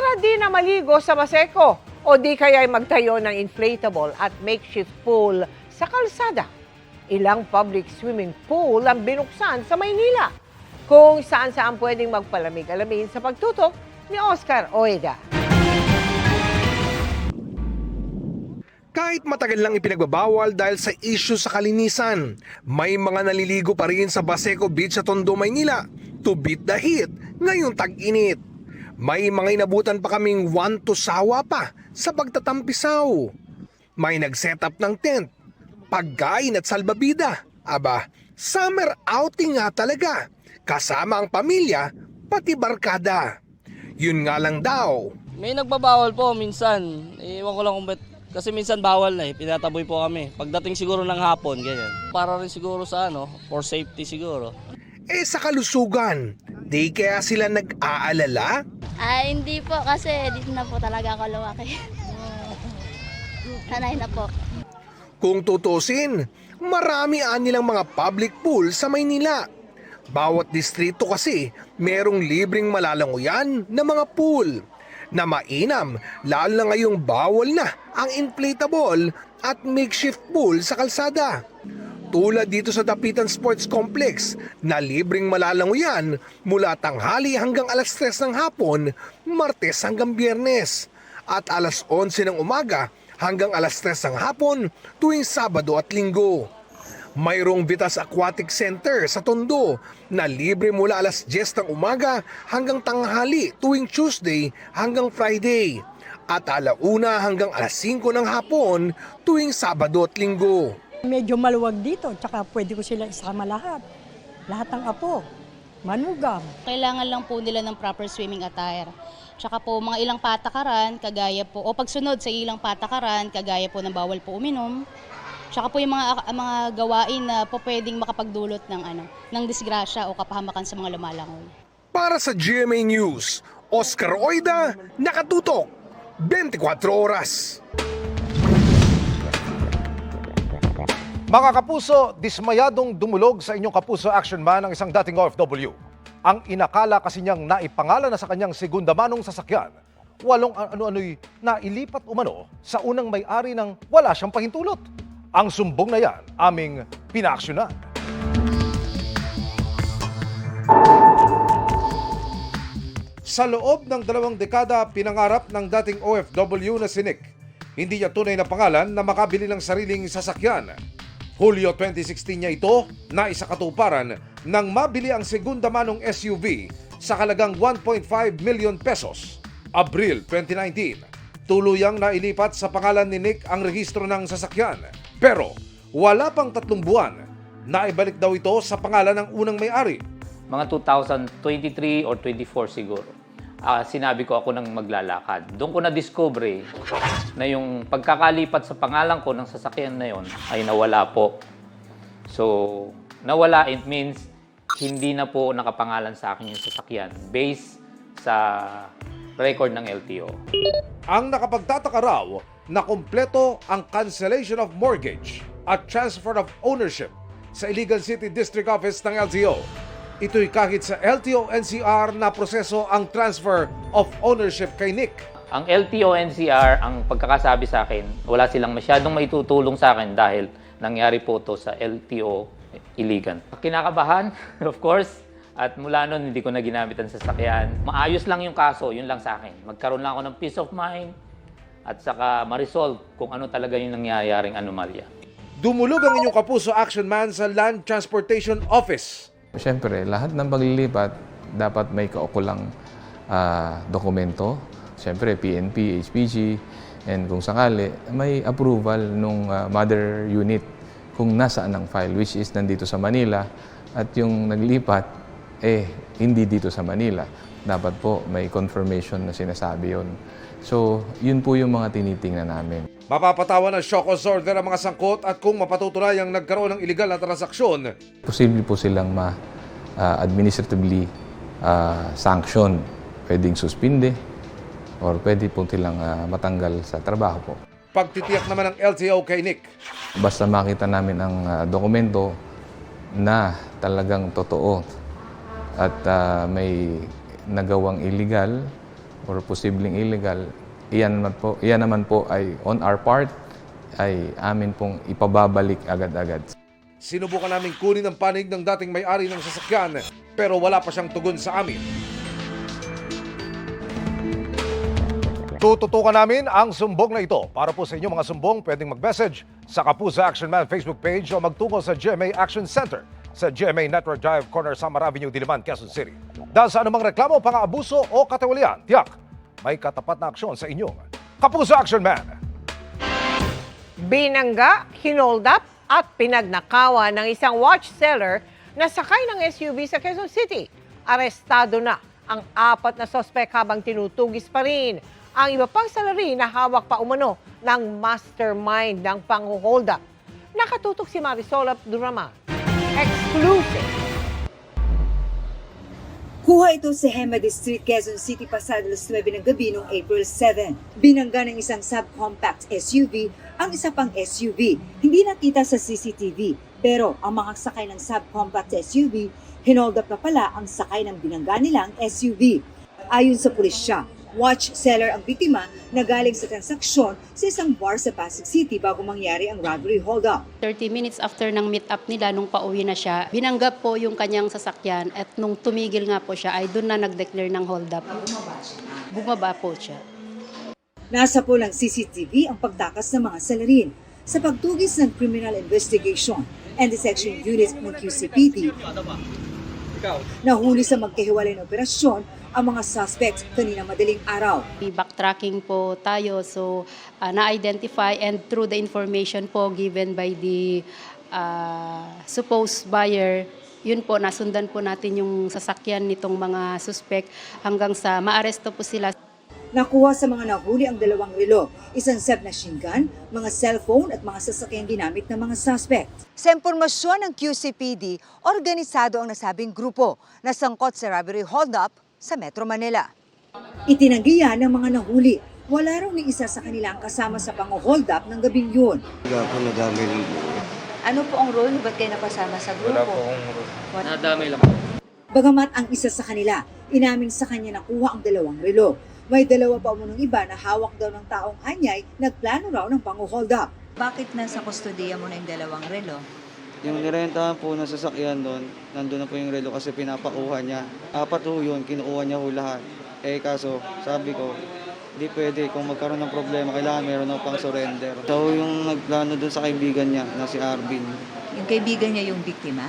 para di na maligo sa Baseco o di kaya magtayo ng inflatable at makeshift pool sa kalsada. Ilang public swimming pool ang binuksan sa Maynila kung saan-saan pwedeng magpalamig-alamin sa pagtutok ni Oscar Oida. Kahit matagal lang ipinagbabawal dahil sa issue sa kalinisan, may mga naliligo pa rin sa Baseco Beach sa Tondo, Maynila to beat the heat ngayong tag-init. May mga inabutan pa kaming sawa pa sa pagtatampisaw. May nag-set up ng tent, pagkain at salbabida. Aba, summer outing nga talaga, kasama ang pamilya pati barkada. Yun nga lang daw. May nagbabawal po minsan. Iwan ko lang kung ba't. Kasi minsan bawal na pinataboy po kami. Pagdating siguro ng hapon, ganyan. Para rin siguro sa for safety siguro. Sa kalusugan, di kaya sila nag-aalala? Hindi po kasi dito na po talaga ako lumaki. Sanay na po. Kung tutusin, marami nilang mga public pool sa Maynila. Bawat distrito kasi merong libreng malalanguyan na mga pool na mainam, lalo na ngayong bawal na ang inflatable at makeshift pool sa kalsada. Tulad dito sa Dapitan Sports Complex na libreng malalanguyan mula tanghali hanggang alas 3 ng hapon, Martes hanggang Biyernes, at alas 11 ng umaga hanggang alas 3 ng hapon tuwing Sabado at Linggo. Mayroong Vitas Aquatic Center sa Tondo na libre mula alas 10 ng umaga hanggang tanghali tuwing Tuesday hanggang Friday at alauna hanggang alas 5 ng hapon tuwing Sabado at Linggo. Medyo maluwag dito, tsaka pwede ko sila isama lahat. Lahat ng apo, manugam. Kailangan lang po nila ng proper swimming attire. Tsaka po mga ilang patakaran, kagaya po, o pagsunod sa ilang patakaran, kagaya po ng bawal po uminom. Tsaka po yung mga gawain na po pwedeng makapagdulot ng disgrasya o kapahamakan sa mga lumalangoy. Para sa GMA News, Oscar Oida, nakatutok, 24 oras. Mga kapuso, dismayadong dumulog sa inyong kapuso action man ang isang dating OFW. Ang inakala kasi niyang naipangalan na sa kanyang segunda manong sasakyan, walong ano-ano'y nailipat umano sa unang may-ari ng wala siyang pahintulot. Ang sumbong na yan, aming pinaaksyonan. Sa loob ng 2 dekada, pinangarap ng dating OFW na si Nick. Hindi niya tunay na pangalan na makabili ng sariling sasakyan. Hulyo 2016 niya ito na isakatuparan nang mabili ang segunda manong SUV sa halagang 1.5 million pesos. Abril 2019, tuluyang nailipat sa pangalan ni Nick ang rehistro ng sasakyan. Pero wala pang 3 buwan, naibalik daw ito sa pangalan ng unang may-ari. Mga 2023 or 24 siguro. Sinabi ko ako nang maglalakad. Doon ko na-discover na yung pagkakalipat sa pangalan ko ng sasakyan na yon ay nawala po. So, nawala, it means hindi na po nakapangalan sa akin yung sasakyan based sa record ng LTO. Ang nakapagtataka raw na kumpleto ang cancellation of mortgage at transfer of ownership sa Iligan City District Office ng LTO. Ito'y kahit sa LTO-NCR na proseso ang transfer of ownership kay Nick. Ang LTO-NCR, ang pagkakasabi sa akin, wala silang masyadong maitutulong sa akin dahil nangyari po ito sa LTO Iligan. Kinakabahan, of course, at mula noon hindi ko na ginamit ang sasakyan. Maayos lang yung kaso, yun lang sa akin. Magkaroon lang ako ng peace of mind at saka ma-resolve kung ano talaga yung nangyayaring anomalya. Dumulog ang inyong kapuso action man sa Land Transportation Office. Siyempre, lahat ng paglilipat dapat may kaukulang dokumento. Siyempre, PNP, HPG, and kung sakali, may approval ng mother unit kung nasaan ang file, which is nandito sa Manila, at yung naglipat, hindi dito sa Manila. Dapat po may confirmation na sinasabi yun. So, yun po yung mga tinitingnan namin. Mapapatawan ng shock order ang mga sangkot at kung mapatutunayang nagkaroon ng illegal na transaksyon. Posible po silang administratively sanction. Pwedeng suspinde or pwede po silang matanggal sa trabaho po. Pagtitiyak naman ng LTO kay Nick. Basta makita namin ang dokumento na talagang totoo at may nagawang illegal or posibleng illegal, iyan naman po ay on our part ay amin pong ipababalik agad-agad. Sinubukan namin kunin ang panig ng dating may-ari ng sasakyan pero wala pa siyang tugon sa amin. Tututukan namin ang sumbong na ito. Para po sa inyo mga sumbong, pwedeng mag-message sa Kapuso Action Man Facebook page o magtungo sa GMA Action Center sa GMA Network Drive, corner Samar Avenue, Diliman, Quezon City. Dahil sa anumang reklamo, pang-aabuso o katiwalian, tiyak, may katapat na aksyon sa inyong Kapuso Action Man. Binangga, hinold up at pinagnakawan ng isang watch seller na sakay ng SUV sa Quezon City. Arestado na ang 4 na sospek habang tinutugis pa rin ang iba pang salarin na hawak pa umano ng mastermind ng pang-hold up. Nakatutok si Marisol Abduraman. Exclusive. Kuha ito sa Hema District, Quezon City, pasado alas 9 ng gabi noong April 7. Binangga ng isang subcompact SUV ang isa pang SUV. Hindi nakita sa CCTV, pero ang mga sakay ng subcompact SUV, hinold up na pala ang sakay ng binangga nilang SUV. Ayon sa pulisya, watch seller ang biktima na galing sa transaksyon sa isang bar sa Pasig City bago mangyari ang robbery holdup. 30 minutes after ng meet-up nila, nung pauwi na siya, binangga po yung kanyang sasakyan at nung tumigil nga po siya, ay doon na nag-declare ng hold-up. Bumaba po siya. Nasa pool ng CCTV ang pagtakas ng mga salarin. Sa pagtugis ng Criminal Investigation and Detection Unit ng QCPD, nahuli sa magkahiwalay na operasyon ang mga suspects kanina madaling araw. Backtracking po tayo, so na-identify and through the information po given by the supposed buyer, yun po, nasundan po natin yung sasakyan nitong mga suspect hanggang sa maaresto po sila. Nakuha sa mga nahuli ang 2 relo, isang submachine gun, mga cellphone at mga sasakyang ginamit ng mga suspect. Sa impormasyon ng QCPD, organisado ang nasabing grupo na sangkot sa robbery holdup sa Metro Manila. Itinanggi yan ng mga nahuli. Wala raw ni isa sa kanilang kasama sa pang-hold up ng gabing yun. Ano po ang role? Ba't kayo napasama sa grupo? Wala po akong role. Nadamay lang po. Bagamat ang isa sa kanila, inamin sa kanya na kuha ang 2 relo. May 2 pa umunong iba na hawak daw ng taong anyay, nagplano raw ng pang-hold up. Bakit nasa kustodiya mo na yung 2 relo? Yung nirentahan po na sasakyan doon, nandun na po yung relo kasi pinapakuha niya. 4 ho yun, kinukuha niya ho lahat. Kaso, sabi ko, di pwede. Kung magkaroon ng problema, kailangan meron ako pang surrender. So yung nagplano doon sa kaibigan niya na si Arvin. Yung kaibigan niya yung biktima?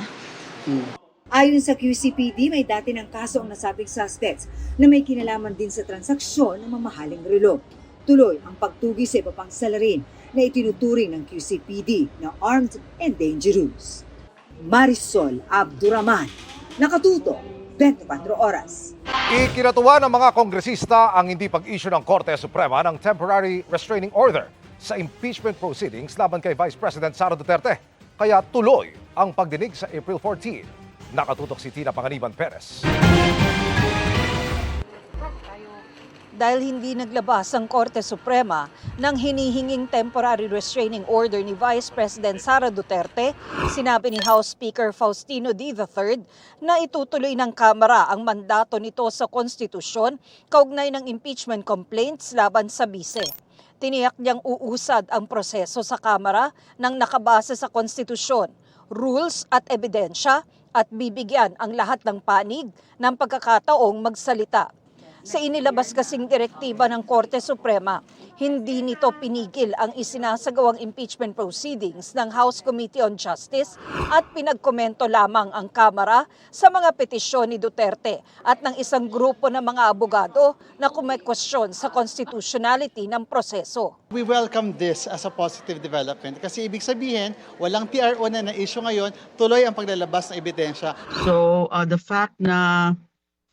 Ayon sa QCPD, may dati ng kaso ang nasabing suspects na may kinalaman din sa transaksyon ng mamahaling relo. Tuloy ang pagtugi sa iba pang salarin na itinuturing ng QCPD na armed and dangerous. Marisol Abduraman, nakatuto, 24 oras. Ikinatuwa ng mga kongresista ang hindi pag-issue ng Korte Suprema ng temporary restraining order sa impeachment proceedings laban kay Vice President Sara Duterte. Kaya tuloy ang pagdinig sa April 14. Nakatutok si Tina Panganiban Perez. Dahil hindi naglabas ang Korte Suprema ng hinihinging temporary restraining order ni Vice President Sara Duterte, sinabi ni House Speaker Faustino D. III na itutuloy ng Kamara ang mandato nito sa konstitusyon kaugnay ng impeachment complaints laban sa bise. Tiniyak niyang uusad ang proseso sa Kamara ng nakabase sa konstitusyon, rules at ebidensya at bibigyan ang lahat ng panig ng pagkakataong magsalita. Sa inilabas kasing direktiba ng Korte Suprema, hindi nito pinigil ang isinasagawang impeachment proceedings ng House Committee on Justice at pinagkomento lamang ang Kamara sa mga petisyon ni Duterte at ng isang grupo ng mga abogado na kumekwestiyon sa constitutionality ng proseso. We welcome this as a positive development kasi ibig sabihin, walang PRO na na-issue ngayon, tuloy ang paglalabas ng ebidensya. So the fact na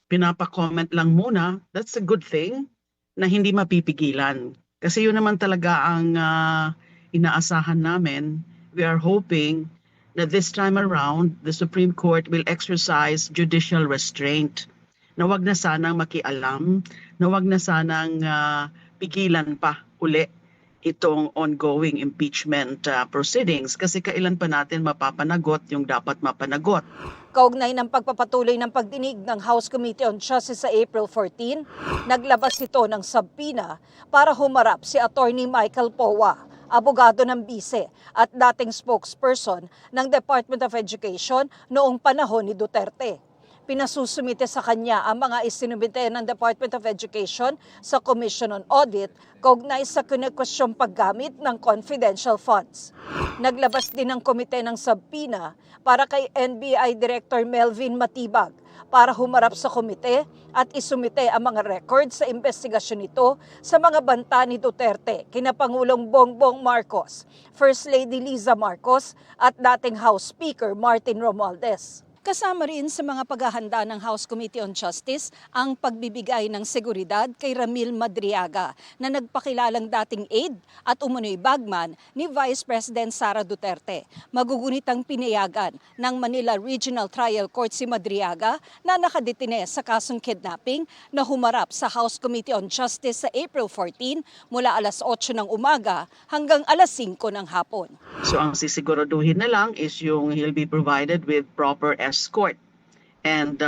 pinapa-comment lang muna, that's a good thing na hindi mapipigilan. Kasi yun naman talaga ang inaasahan namin. We are hoping that this time around, the Supreme Court will exercise judicial restraint. Na wag na sanang makialam, na wag na sanang pigilan pa uli itong ongoing impeachment proceedings kasi kailan pa natin mapapanagot yung dapat mapanagot. Kaugnay ng pagpapatuloy ng pagdinig ng House Committee on Justice sa April 14, naglabas ito ng subpoena para humarap si Attorney Michael Powa, abogado ng bise at dating spokesperson ng Department of Education noong panahon ni Duterte. Pinasusumite sa kanya ang mga isinumite ng Department of Education sa Commission on Audit kaugnay sa kinikwestyong paggamit ng confidential funds. Naglabas din ng komite ng subpoena para kay NBI Director Melvin Matibag para humarap sa komite at isumite ang mga records sa investigasyon nito sa mga banta ni Duterte, kina Pangulong Bongbong Marcos, First Lady Liza Marcos at dating House Speaker Martin Romualdez. Kasama rin sa mga paghahanda ng House Committee on Justice ang pagbibigay ng seguridad kay Ramil Madriaga na nagpakilalang dating aide at umunoy bagman ni Vice President Sara Duterte. Magugunitang pinayagan ng Manila Regional Trial Court si Madriaga na nakadetine sa kasong kidnapping na humarap sa House Committee on Justice sa April 14 mula alas 8 ng umaga hanggang alas 5 ng hapon. So ang sisiguraduhin na lang is yung he'll be provided with proper escort. And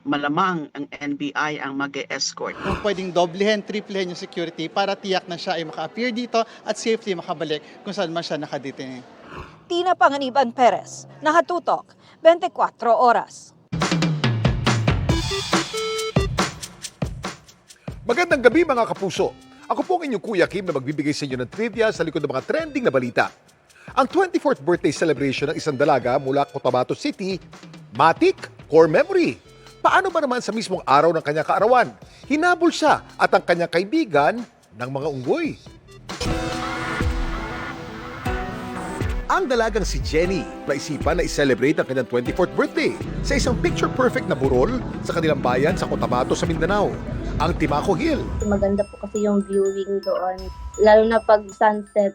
malamang ang NBI ang mag-escort. Kung pwedeng doblehin, triplehin yung security para tiyak na siya ay maka-appear dito at safely makabalik kung saan man siya nakadetine. Tina Panganiban Perez, Nakatutok, 24 Oras. Magandang gabi mga kapuso. Ako po ang inyong Kuya Kim na magbibigay sa inyo ng trivia sa likod ng mga trending na balita. Ang 24th birthday celebration ng isang dalaga mula Cotabato City, matik core memory. Paano ba naman sa mismong araw ng kanyang kaarawan? Hinabol siya at ang kanyang kaibigan ng mga unggoy. Ang dalagang si Jenny naisipan na i-celebrate ang kanyang 24th birthday sa isang picture-perfect na burol sa kanilang bayan sa Cotabato sa Mindanao, ang Timaco Hill. Maganda po kasi yung viewing doon, lalo na pag sunset.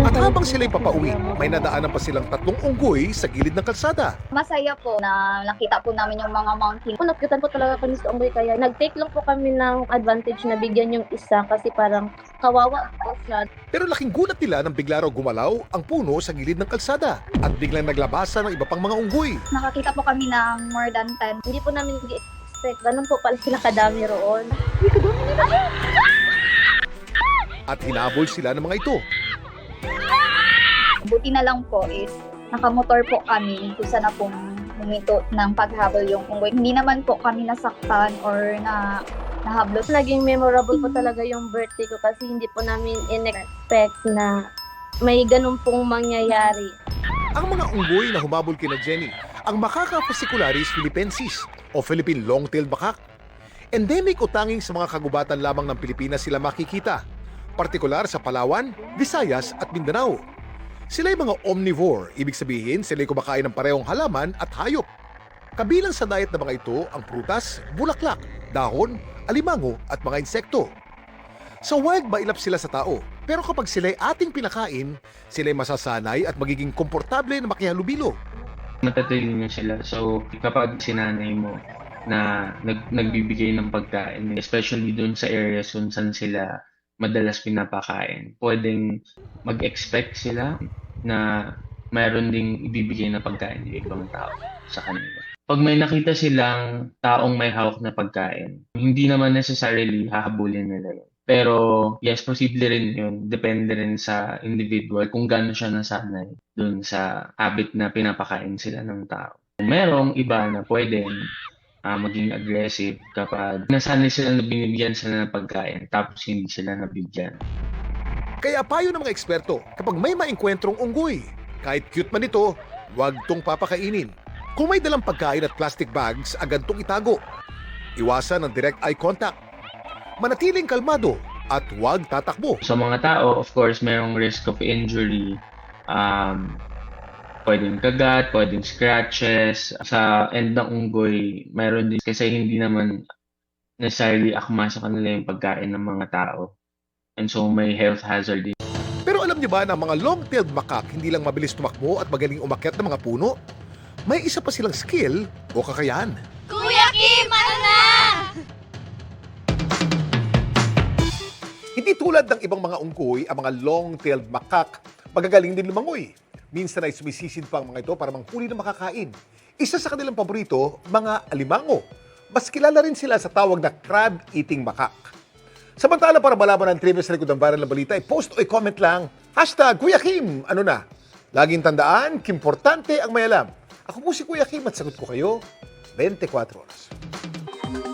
At habang sila'y papauwi, may nadaanan pa silang 3 unggoy sa gilid ng kalsada. Masaya po na nakita po namin yung mga mountain. Nakitan po talaga kami sa unggoy kaya nag-take lang po kami ng advantage na bigyan yung isa kasi parang kawawa po siya. Pero laking gulat nila nang bigla raw gumalaw ang puno sa gilid ng kalsada at biglang naglabasan ng iba pang mga unggoy. Nakakita po kami ng more than 10. Hindi po namin expect. Ganun po pala sila kadami roon. At hinabol sila ng mga ito. Buti na lang po is nakamotor po kami kung sana pong huminto ng paghabol yung unggoy. Hindi naman po kami nasaktan or nahablot. Naging memorable po talaga yung birthday ko kasi hindi po namin in-expect na may ganun pong mangyayari. Ang mga unggoy na humabol kina Jenny, ang Macaca fascicularis philippensis o Philippine long-tailed macaque. Endemic o tanging sa mga kagubatan lamang ng Pilipinas sila makikita, partikular sa Palawan, Visayas at Mindanao. Sila ay mga omnivore, ibig sabihin sila ay kumakain ng parehong halaman at hayop. Kabilang sa diet ng mga ito ang prutas, bulaklak, dahon, alimango at mga insekto. Sa wild mailap sila sa tao, pero kapag sila ay ating pinakain, sila ay masasanay at magiging komportable na makihalubilo. Matatalino sila. So, kapag sinanay mo na nagbibigay ng pagkain, especially dun sa areas kung saan sila madalas pinapakain, pwedeng mag-expect sila na mayroon ding ibibigay na pagkain ng ibang tao sa kanila. Pag may nakita silang taong may hawak na pagkain, hindi naman necessarily hahabulin nila yun. Pero yes, posible rin yun. Depende rin sa individual kung gaano siya nasanay dun sa habit na pinapakain sila ng tao. Merong iba na pwedeng maging aggressive kapag nasanay sila na binibigyan sila ng pagkain tapos hindi sila nabigyan. Kaya payo ng mga eksperto, kapag may maengkwentrong unggoy, kahit cute man ito, huwag tong papakainin. Kung may dalang pagkain at plastic bags, agad tong itago. Iwasan ang direct eye contact. Manatiling kalmado at huwag tatakbo. Sa mga tao, of course, mayroong risk of injury. Pwedeng kagat, pwedeng scratches. Sa end ng unggoy, mayroon din kasi hindi naman necessarily akma sa kanila yung pagkain ng mga tao. And so may health hazard din. Pero alam niyo ba na mga long-tailed macaque hindi lang mabilis tumakbo at magaling umakyat ng mga puno? May isa pa silang skill o kakayahan. Kuya Kim, ano na? Hindi tulad ng ibang mga unggoy, ang mga long-tailed macaque magagaling din lumangoy. Minsan ay sumisisid pa ang mga ito para manghuli ng makakain. Isa sa kanilang paborito, mga alimango. Mas kilala rin sila sa tawag na crab-eating makak. Samantala, para malaman ang trivia sa likod ng viral na balita, post o comment lang, #Kuya Kim, ano na? Laging tandaan, kimportante ang may alam. Ako po si Kuya Kim at sagot ko kayo 24 oras.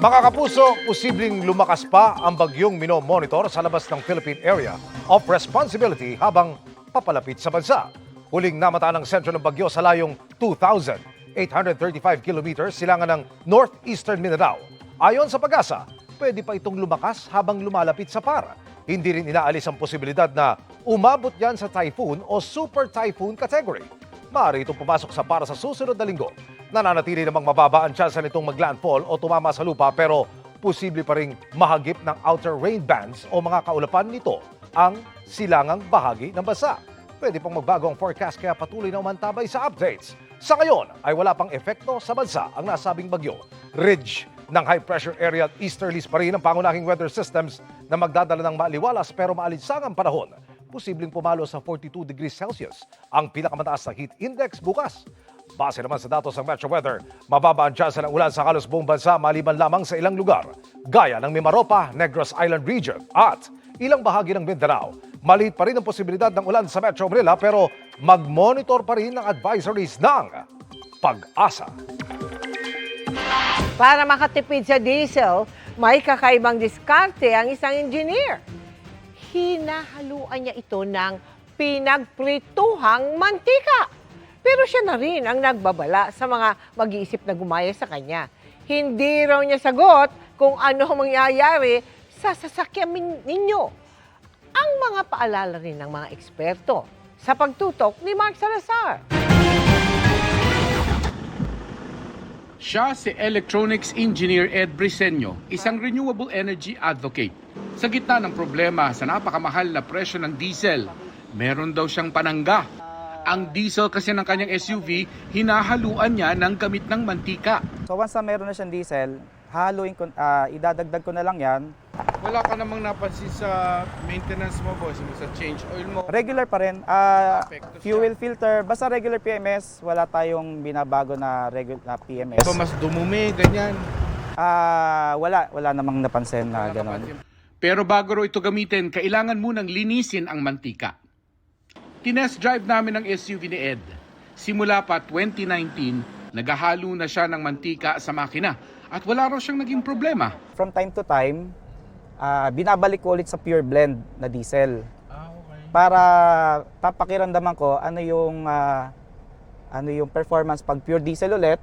Mga kapuso, posibleng lumakas pa ang bagyong minomonitor sa labas ng Philippine Area of Responsibility habang papalapit sa bansa. Huling namata ng sentro ng bagyo sa layong 2,835 kilometers silangan ng northeastern Mindanao. Ayon sa Pag-asa, pwede pa itong lumakas habang lumalapit sa PAR. Hindi rin inaalis ang posibilidad na umabot yan sa typhoon o super typhoon category. Maaari itong pumasok sa PAR sa susunod na linggo. Nananatili namang mababa ang tsansa nitong maglandfall o tumama sa lupa pero posible pa ring mahagip ng outer rain bands o mga kaulapan nito ang silangang bahagi ng bansa. Pwede pang magbago ang forecast kaya patuloy na umantabay sa updates. Sa ngayon ay wala pang epekto sa bansa ang nasabing bagyo. Ridge ng high pressure area at easterlies pa rin ang pangunahing weather systems na magdadala ng maaliwalas pero maalinsangang panahon. Posibleng pumalo sa 42 degrees Celsius ang pinakamataas na heat index bukas. Base naman sa datos ng Metro Weather, mababa ang tsansa ng ulan sa halos buong bansa maliban lamang sa ilang lugar, gaya ng Mimaropa, Negros Island Region at ilang bahagi ng Mindanao. Maliit pa rin ang posibilidad ng ulan sa Metro Manila pero mag-monitor pa rin ang advisories ng Pag-asa. Para makatipid sa diesel, may kakaibang diskarte ang isang engineer. Hinahaluan niya ito ng pinagprituhang mantika. Pero siya na rin ang nagbabala sa mga mag-iisip na gumaya sa kanya. Hindi raw niya sagot kung ano ang mangyayari sa sasakyan ninyo. Ang mga paalala rin ng mga eksperto sa pagtutok ni Mark Salazar. Siya si Electronics Engineer Ed Briseño, isang renewable energy advocate. Sa gitna ng problema sa napakamahal na presyo ng diesel, meron daw siyang panangga. Ang diesel kasi ng kanyang SUV, hinahaluan niya ng gamit ng mantika. So once na meron na siyang diesel, haluin ko, idadagdag ko na lang yan. Wala ka namang napansin sa maintenance mo, boss, sa change oil mo? Regular pa rin. Fuel filter, basta regular PMS, wala tayong binabago na regular PMS. So mas dumumi, ganyan? Wala namang napansin na gano'n. Pero bago ro ito gamitin, kailangan munang linisin ang mantika. Tinest drive namin ang SUV ni Ed. Simula pa 2019, naghahalo na siya ng mantika sa makina at wala raw siyang naging problema. From time to time, binabalik ko ulit sa pure blend na diesel. Para papakiramdaman ko ano yung performance pag pure diesel ulit.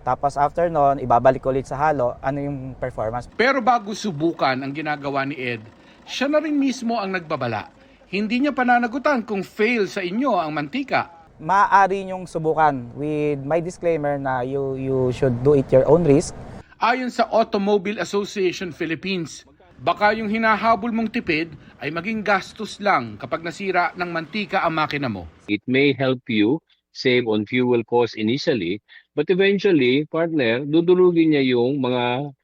Tapos after nun, ibabalik ulit sa halo, ano yung performance. Pero bago subukan ang ginagawa ni Ed, siya na rin mismo ang nagbabala. Hindi niya pananagutan kung fail sa inyo ang mantika. Maaari niyong subukan with my disclaimer na you should do it your own risk. Ayon sa Automobile Association Philippines, baka yung hinahabol mong tipid ay maging gastos lang kapag nasira ng mantika ang makina mo. It may help you save on fuel costs initially, but eventually, partner, dudulugin niya yung mga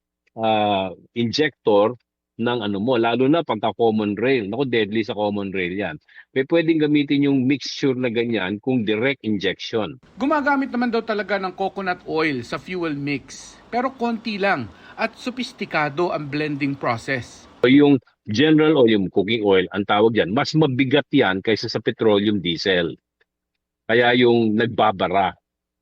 injector ng ano mo, lalo na pagka common rail. Naku, deadly sa common rail yan. May pwedeng gamitin yung mixture na ganyan kung direct injection. Gumagamit naman daw talaga ng coconut oil sa fuel mix, pero konti lang at sopistikado ang blending process. Yung general oil, yung cooking oil, ang tawag yan, mas mabigat yan kaysa sa petroleum diesel. Kaya yung nagbabara,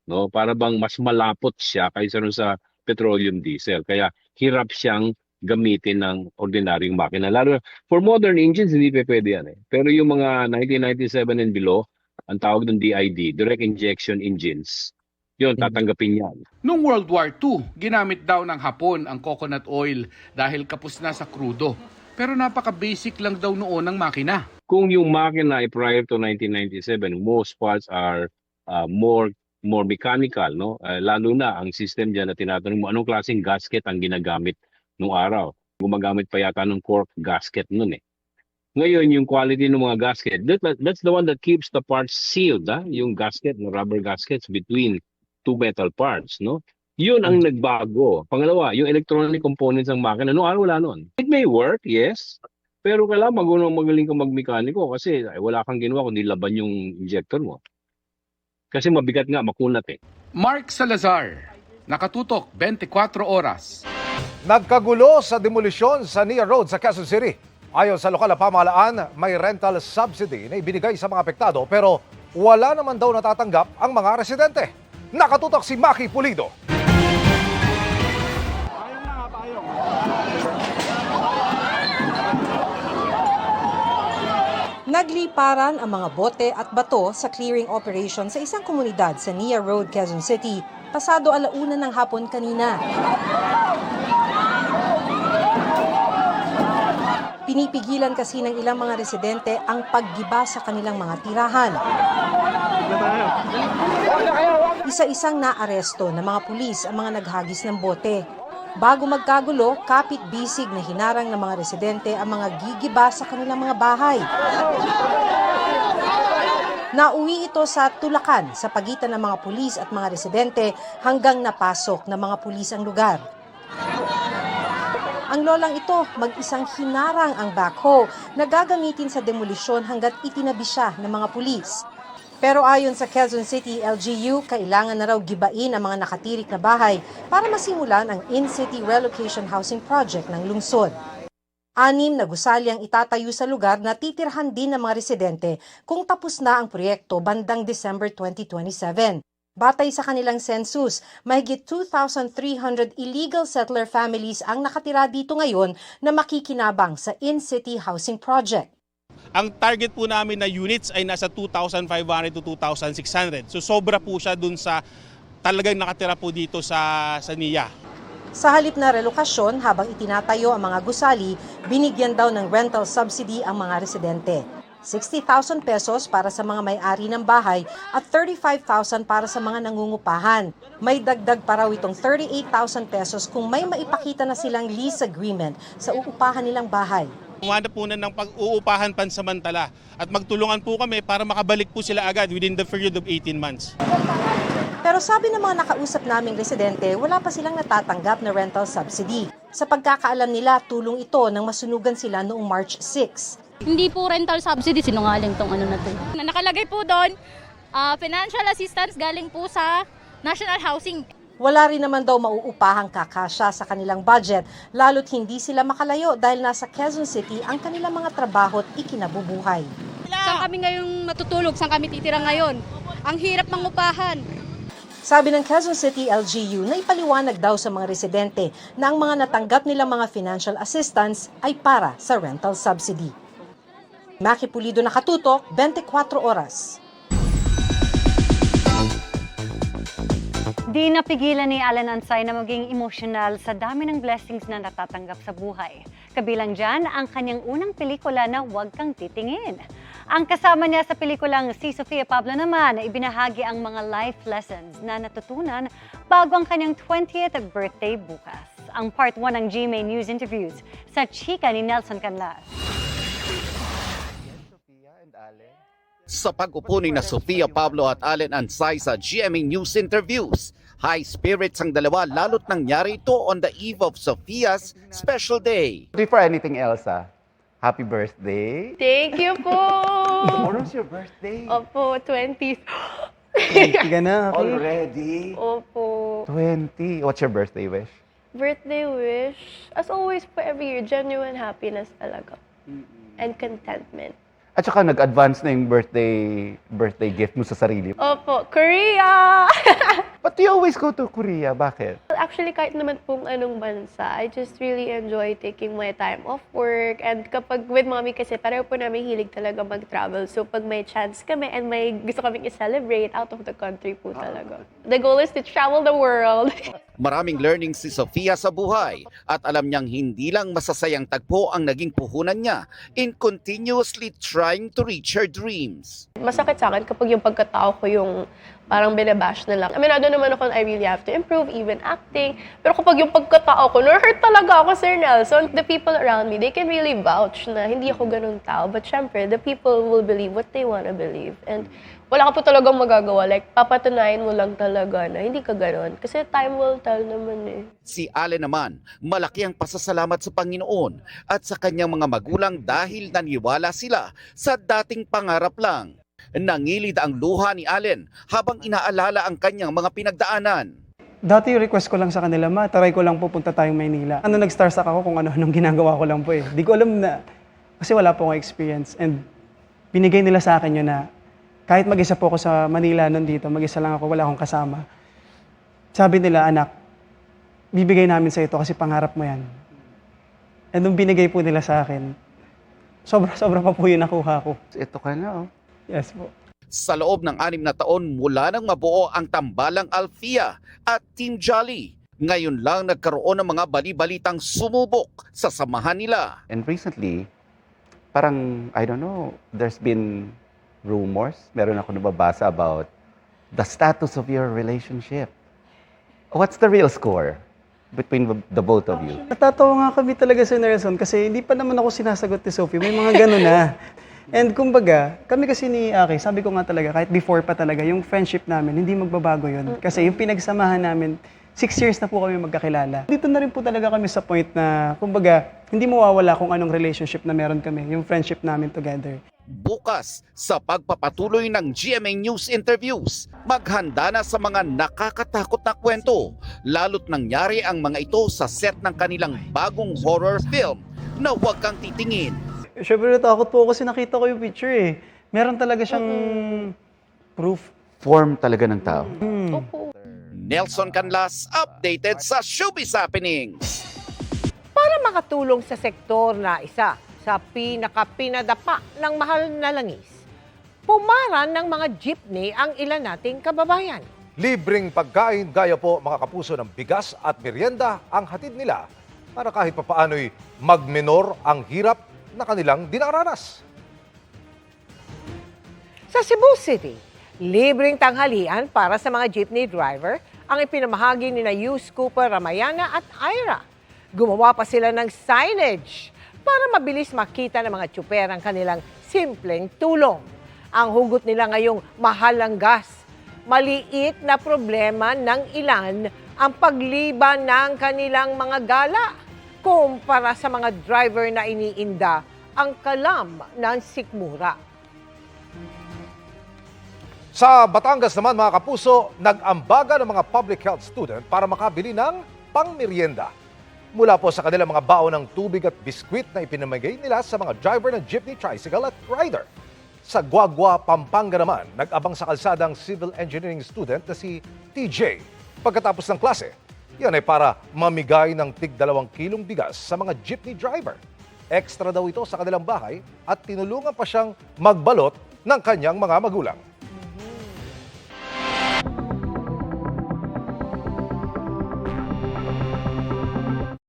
no? Para bang mas malapot siya kaysa sa petroleum diesel. Kaya hirap siyang gamitin ng ordinaryong makina. Lalo for modern engines, hindi pa pwede yan eh. Pero yung mga 1997 and below, ang tawag ng DID, direct injection engines, yun, tatanggapin yan. Noong World War II, ginamit daw ng Hapon ang coconut oil dahil kapos na sa krudo. Pero napaka-basic lang daw noon ng makina. Kung yung makina ay prior to 1997, most parts are more mechanical, no? Lalo na ang system diyan na tinatanong mo, anong klaseng gasket ang ginagamit nung araw? Gumagamit pa yata ng cork gasket noon eh. Ngayon, yung quality ng mga gasket, that's the one that keeps the parts sealed, yung gasket, no, rubber gaskets between two metal parts, no? Yun ang nagbago. Pangalawa, yung electronic components ng makina, noong araw wala nun. It may work, yes, pero kailangan magaling kang magmekaniko kasi wala kang ginawa kundi laban yung injector mo. Kasi mabigat nga, makunat eh. Mark Salazar, nakatutok 24 oras. Nagkagulo sa demolisyon sa Nia Road sa Quezon City. Ayon sa lokal na pamahalaan, may rental subsidy na ibinigay sa mga apektado pero wala naman daw natatanggap ang mga residente. Nakatutok si Maki Pulido. Nagliparan ang mga bote at bato sa clearing operation sa isang komunidad sa Nia Road, Quezon City, pasado 1:00 ng hapon kanina. Pinipigilan kasi ng ilang mga residente ang paggiba sa kanilang mga tirahan. Isa-isang naaresto ng mga pulis ang mga naghagis ng bote. Bago magkagulo, kapit-bisig na hinarang ng mga residente ang mga gigiba sa kanilang mga bahay. Nauwi ito sa tulakan sa pagitan ng mga pulis at mga residente hanggang napasok ng mga pulis ang lugar. Ang lolang ito, mag-isang hinarang ang backhoe na gagamitin sa demolisyon hanggat itinabi siya ng mga pulis. Pero ayon sa Quezon City LGU, kailangan na raw gibain ang mga nakatirik na bahay para masimulan ang in-city relocation housing project ng lungsod. 6 na gusali ang itatayo sa lugar na titirhan din ng mga residente kung tapos na ang proyekto bandang December 2027. Batay sa kanilang census, mahigit 2,300 illegal settler families ang nakatira dito ngayon na makikinabang sa in-city housing project. Ang target po namin na units ay nasa 2,500 to 2,600. So sobra po siya dun sa talagang nakatira po dito sa NIA. Sa halip na relokasyon, habang itinatayo ang mga gusali, binigyan daw ng rental subsidy ang mga residente. 60,000 pesos para sa mga may-ari ng bahay at 35,000 para sa mga nangungupahan. May dagdag pa raw itong 38,000 pesos kung may maipakita na silang lease agreement sa uupahan nilang bahay. Umanda po na ng pag-uupahan pansamantala at magtulungan po kami para makabalik po sila agad within the period of 18 months. Pero sabi ng mga nakausap naming residente, wala pa silang natatanggap na rental subsidy. Sa pagkakaalam nila, tulong ito nang masunugan sila noong March 6. Hindi po rental subsidy, sinungaling tong ano na to. Nakalagay po doon, financial assistance galing po sa National Housing. Wala rin naman daw mauupahang kakasya sa kanilang budget, lalo't hindi sila makalayo dahil nasa Quezon City ang kanilang mga trabaho at ikinabubuhay. Saan kami ngayong matutulog? Saan kami titira ngayon? Ang hirap mangupahan. Sabi ng Quezon City LGU na ipaliwanag daw sa mga residente na ang mga natanggap nilang mga financial assistance ay para sa rental subsidy. Maki Pulido, nakatutok, 24 oras. Di napigilan ni Allen Ansay na maging emosyonal sa dami ng blessings na natatanggap sa buhay. Kabilang dyan ang kanyang unang pelikula na Huwag Kang Titingin. Ang kasama niya sa pelikulang si Sofia Pablo naman ay ibinahagi ang mga life lessons na natutunan bago ang kanyang 20th birthday bukas. Ang part 1 ng GMA News interviews sa chika ni Nelson Canlas. Sa pag-upo ni na Sofia Pablo at Allen Ansay sa GMA News interviews, high spirits ang dalawa lalo't nangyari ito on the eve of Sofia's special day. Before anything else, happy birthday. Thank you po! When was your birthday? Opo, 20. 20 ka na, okay. Already? Opo. 20. What's your birthday wish? Birthday wish, as always po every year, genuine happiness talaga. And contentment. At saka nag-advance na yung birthday gift mo sa sarili. Opo, Korea! But you always go to Korea. Bakit? Actually, kahit naman pong anong bansa, I just really enjoy taking my time off work. And kapag with mommy kasi, pareho po namin hilig talaga mag-travel. So pag may chance kami and may gusto kaming i-celebrate, out of the country po talaga. The goal is to travel the world. Maraming learnings si Sofia sa buhay at alam niyang hindi lang masasayang tagpo ang naging puhunan niya in continuously trying to reach her dreams. Masakit sa akin kapag yung pagkatao ko yung parang binabash na lang. Aminado naman ako I really have to improve, even acting. Pero kapag yung pagkatao ko, na-hurt talaga ako, Sir Nelson. The people around me, they can really vouch na hindi ako ganun tao. But syempre, the people will believe what they wanna believe. And wala ka po talagang magagawa. Like, papatunayan mo lang talaga na hindi ka ganun. Kasi time will tell naman eh. Si Allen naman, malaki ang pasasalamat sa Panginoon at sa kanyang mga magulang dahil naniwala sila sa dating pangarap lang. Nangilid ang luha ni Allen habang inaalala ang kanyang mga pinagdaanan. Dati request ko lang sa kanila, taray ko lang pupunta tayong Maynila. Nag-starstruck ako kung anong ginagawa ko lang po eh. Di ko alam na, kasi wala po akong experience. And binigay nila sa akin yun na kahit mag-isa po ako sa Manila nandito, mag-isa lang ako, wala akong kasama. Sabi nila, anak, bibigay namin sa ito kasi pangarap mo yan. And nung binigay po nila sa akin, sobra-sobra pa po yung nakuha ko. Ito ka na, oh. Yes po. Sa loob ng 6 na taon mula nang mabuo ang Tambalang Alfia at Team Jolly, ngayon lang nagkaroon ng mga bali-balitang sumubok sa samahan nila. And recently, parang, I don't know, there's been rumors. Meron ako nababasa about the status of your relationship. What's the real score between the both of you? Natatawa nga kami talaga sa Nelson kasi hindi pa naman ako sinasagot ni Sophie. May mga gano'n na. And kumbaga, kami kasi ni Aki, sabi ko nga talaga, kahit before pa talaga, yung friendship namin, hindi magbabago yun. Kasi yung pinagsamahan namin, 6 years na po kami magkakilala. Dito na rin po talaga kami sa point na, kumbaga, hindi mawawala kung anong relationship na meron kami, yung friendship namin together. Bukas, sa pagpapatuloy ng GMA News interviews, maghanda na sa mga nakakatakot na kwento, lalo't nangyari ang mga ito sa set ng kanilang bagong horror film na Huwag Kang Titingin. Siyempre natakot po kasi nakita ko yung picture eh. Meron talaga siyang proof. Form talaga ng tao. Nelson Canlas, updated sa Showbiz Happenings. Para makatulong sa sektor na isa sa pinakapinadapa ng mahal na langis, pumaran ng mga jeepney ang ilan nating kababayan. Libreng pagkain gaya po mga kapuso ng bigas at merienda ang hatid nila para kahit papaano'y magmenor ang hirap na kanilang dinaranas. Sa Cebu City, libreng tanghalian para sa mga jeepney driver ang ipinamahagi ni Yus Cooper Ramayana at Ira. Gumawa pa sila ng signage para mabilis makita ng mga tsuper ang kanilang simpleng tulong. Ang hugot nila ngayong mahal ang gas. Maliit na problema ng ilan ang pagliba ng kanilang mga gala kumpara sa mga driver na iniinda ang kalam ng sikmura. Sa Batangas naman mga kapuso, nag-ambaga ng mga public health student para makabili ng pangmerienda. Mula po sa kanilang mga baon ng tubig at biskwit na ipinamigay nila sa mga driver ng jeepney, tricycle at rider. Sa Guagua, Pampanga naman, nag-abang sa kalsada ang civil engineering student na si TJ. Pagkatapos ng klase, yan ay para mamigay ng tig 2 kilong bigas sa mga jeepney driver. Extra daw ito sa kanilang bahay at tinulungan pa siyang magbalot ng kanyang mga magulang.